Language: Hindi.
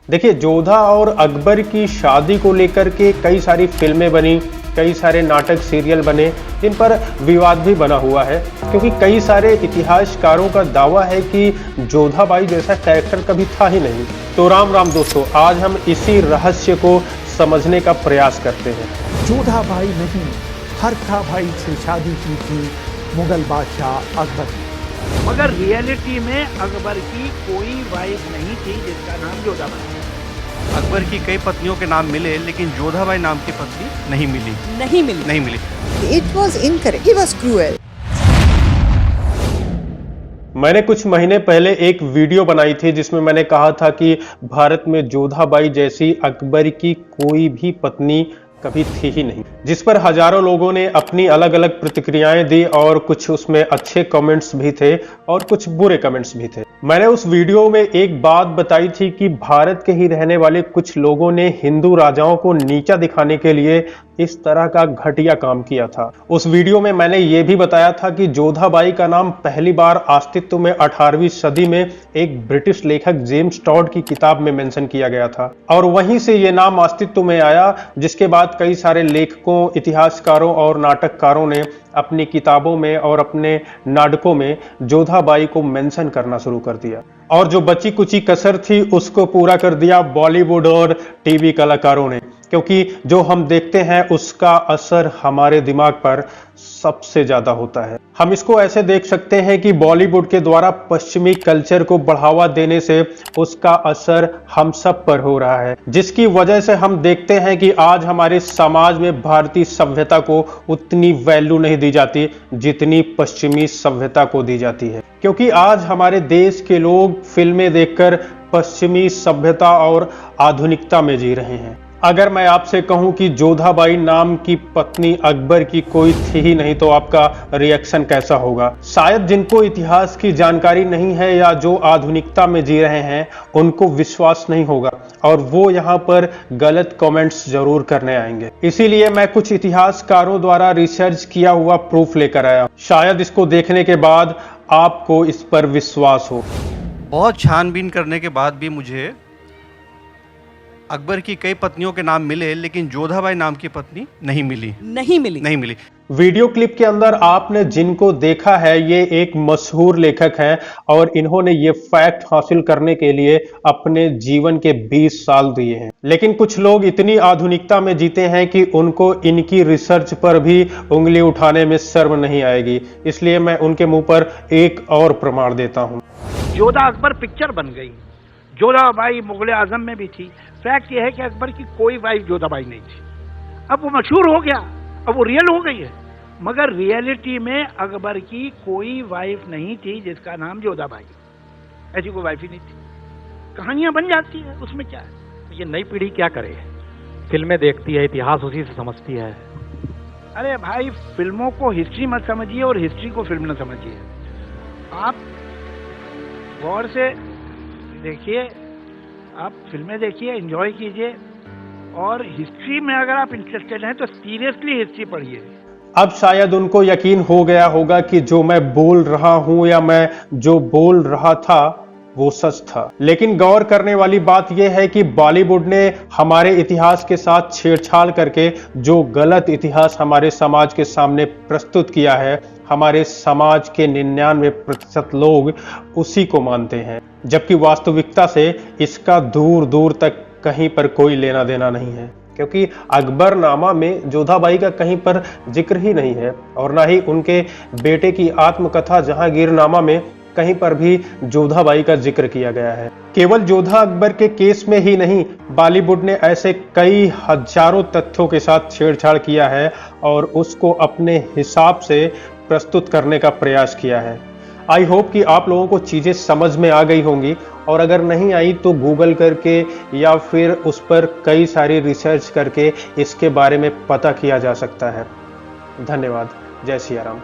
देखिए, जोधा और अकबर की शादी को लेकर के कई सारी फिल्में बनी, कई सारे नाटक सीरियल बने, जिन पर विवाद भी बना हुआ है, क्योंकि कई सारे इतिहासकारों का दावा है कि जोधाबाई जैसा कैरेक्टर कभी था ही नहीं। तो राम राम दोस्तों, आज हम इसी रहस्य को समझने का प्रयास करते हैं। जोधाबाई नहीं, हरखाबाई से शादी की थी मुगल बादशाह अकबर ने। मगर रियलिटी में अकबर की कोई वाइफ नहीं थी जिसका नाम जोधाबाई। अकबर की कई पत्नियों के नाम मिले, लेकिन जोधाबाई नाम की पत्नी नहीं मिली। It was incorrect. He was cruel. मैंने कुछ महीने पहले एक वीडियो बनाई थी जिसमें मैंने कहा था कि भारत में जोधाबाई जैसी अकबर की कोई भी पत्नी कभी थी ही नहीं, जिस पर हजारों लोगों ने अपनी अलग अलग प्रतिक्रियाएं दी और कुछ उसमें अच्छे कमेंट्स भी थे और कुछ बुरे कमेंट्स भी थे। मैंने उस वीडियो में एक बात बताई थी कि भारत के ही रहने वाले कुछ लोगों ने हिंदू राजाओं को नीचा दिखाने के लिए इस तरह का घटिया काम किया था। उस वीडियो में मैंने ये भी बताया था कि जोधाबाई का नाम पहली बार अस्तित्व में 18वीं सदी में एक ब्रिटिश लेखक जेम्स टॉड की किताब में मेंशन किया गया था और वहीं से ये नाम अस्तित्व में आया, जिसके बाद कई सारे लेखकों, इतिहासकारों और नाटककारों ने अपनी किताबों में और अपने नाटकों में जोधाबाई को मेंशन करना शुरू कर दिया और जो बची कुची कसर थी उसको पूरा कर दिया बॉलीवुड और टीवी कलाकारों ने, क्योंकि जो हम देखते हैं उसका असर हमारे दिमाग पर सबसे ज्यादा होता है। हम इसको ऐसे देख सकते हैं कि बॉलीवुड के द्वारा पश्चिमी कल्चर को बढ़ावा देने से उसका असर हम सब पर हो रहा है, जिसकी वजह से हम देखते हैं कि आज हमारे समाज में भारतीय सभ्यता को उतनी वैल्यू नहीं दी जाती जितनी पश्चिमी सभ्यता को दी जाती है, क्योंकि आज हमारे देश के लोग फिल्में देखकर पश्चिमी सभ्यता और आधुनिकता में जी रहे हैं। अगर मैं आपसे कहूं कि जोधाबाई नाम की पत्नी अकबर की कोई थी ही नहीं तो आपका रिएक्शन कैसा होगा? शायद जिनको इतिहास की जानकारी नहीं है या जो आधुनिकता में जी रहे हैं उनको विश्वास नहीं होगा और वो यहाँ पर गलत कमेंट्स जरूर करने आएंगे। इसीलिए मैं कुछ इतिहासकारों द्वारा रिसर्च किया हुआ प्रूफ लेकर आया, शायद इसको देखने के बाद आपको इस पर विश्वास हो। बहुत छानबीन करने के बाद भी मुझे अकबर की कई पत्नियों के नाम मिले, लेकिन जोधाबाई नाम की पत्नी नहीं मिली। वीडियो क्लिप के अंदर आपने जिनको देखा है ये एक मशहूर लेखक हैं और इन्होंने ये फैक्ट हासिल करने के लिए अपने जीवन के 20 साल दिए हैं, लेकिन कुछ लोग इतनी आधुनिकता में जीते हैं कि उनको इनकी रिसर्च पर भी उंगली उठाने में शर्म नहीं आएगी। इसलिए मैं उनके मुंह पर एक और प्रमाण देता हूं। जोधा अकबर पिक्चर बन गई, जोधाबाई मुगल आजम में भी थी। फैक्ट यह है कि अकबर की कोई वाइफ जोधाबाई नहीं थी। अब वो मशहूर हो गया, अब वो रियल हो गई है, मगर रियलिटी में अकबर की कोई वाइफ नहीं थी जिसका नाम जोधाबाई। ऐसी कोई वाइफ ही नहीं थी। कहानियां बन जाती है, उसमें क्या है? ये नई पीढ़ी क्या करे? फिल्में देखती है, इतिहास उसी से समझती है। अरे भाई, फिल्मों को हिस्ट्री मत समझिए और हिस्ट्री को फिल्म न समझिए। आप गौर से देखिए, आप फिल्में देखिए, एंजॉय कीजिए और हिस्ट्री में अगर आप इंटरेस्टेड हैं तो सीरियसली हिस्ट्री पढ़िए। अब शायद उनको यकीन हो गया होगा कि जो मैं बोल रहा हूं या मैं जो बोल रहा था वो सच था, लेकिन गौर करने वाली बात यह है कि बॉलीवुड ने हमारे इतिहास के साथ छेड़छाड़ करके जो गलत इतिहास हमारे समाज के सामने प्रस्तुत किया है, हमारे समाज के 99% लोग उसी को मानते हैं, जबकि वास्तविकता से इसका दूर दूर तक कहीं पर कोई लेना देना नहीं है, क्योंकि अकबरनामा में जोधाबाई का कहीं पर जिक्र ही नहीं है और ना ही उनके बेटे की आत्मकथा जहांगीरनामा में कहीं पर भी जोधाबाई का जिक्र किया गया है। केवल जोधा अकबर के केस में ही नहीं, बॉलीवुड ने ऐसे कई हजारों तथ्यों के साथ छेड़छाड़ किया है और उसको अपने हिसाब से प्रस्तुत करने का प्रयास किया है। आई होप कि आप लोगों को चीजें समझ में आ गई होंगी और अगर नहीं आई तो गूगल करके या फिर उस पर कई सारी रिसर्च करके इसके बारे में पता किया जा सकता है। धन्यवाद। जय सिया राम।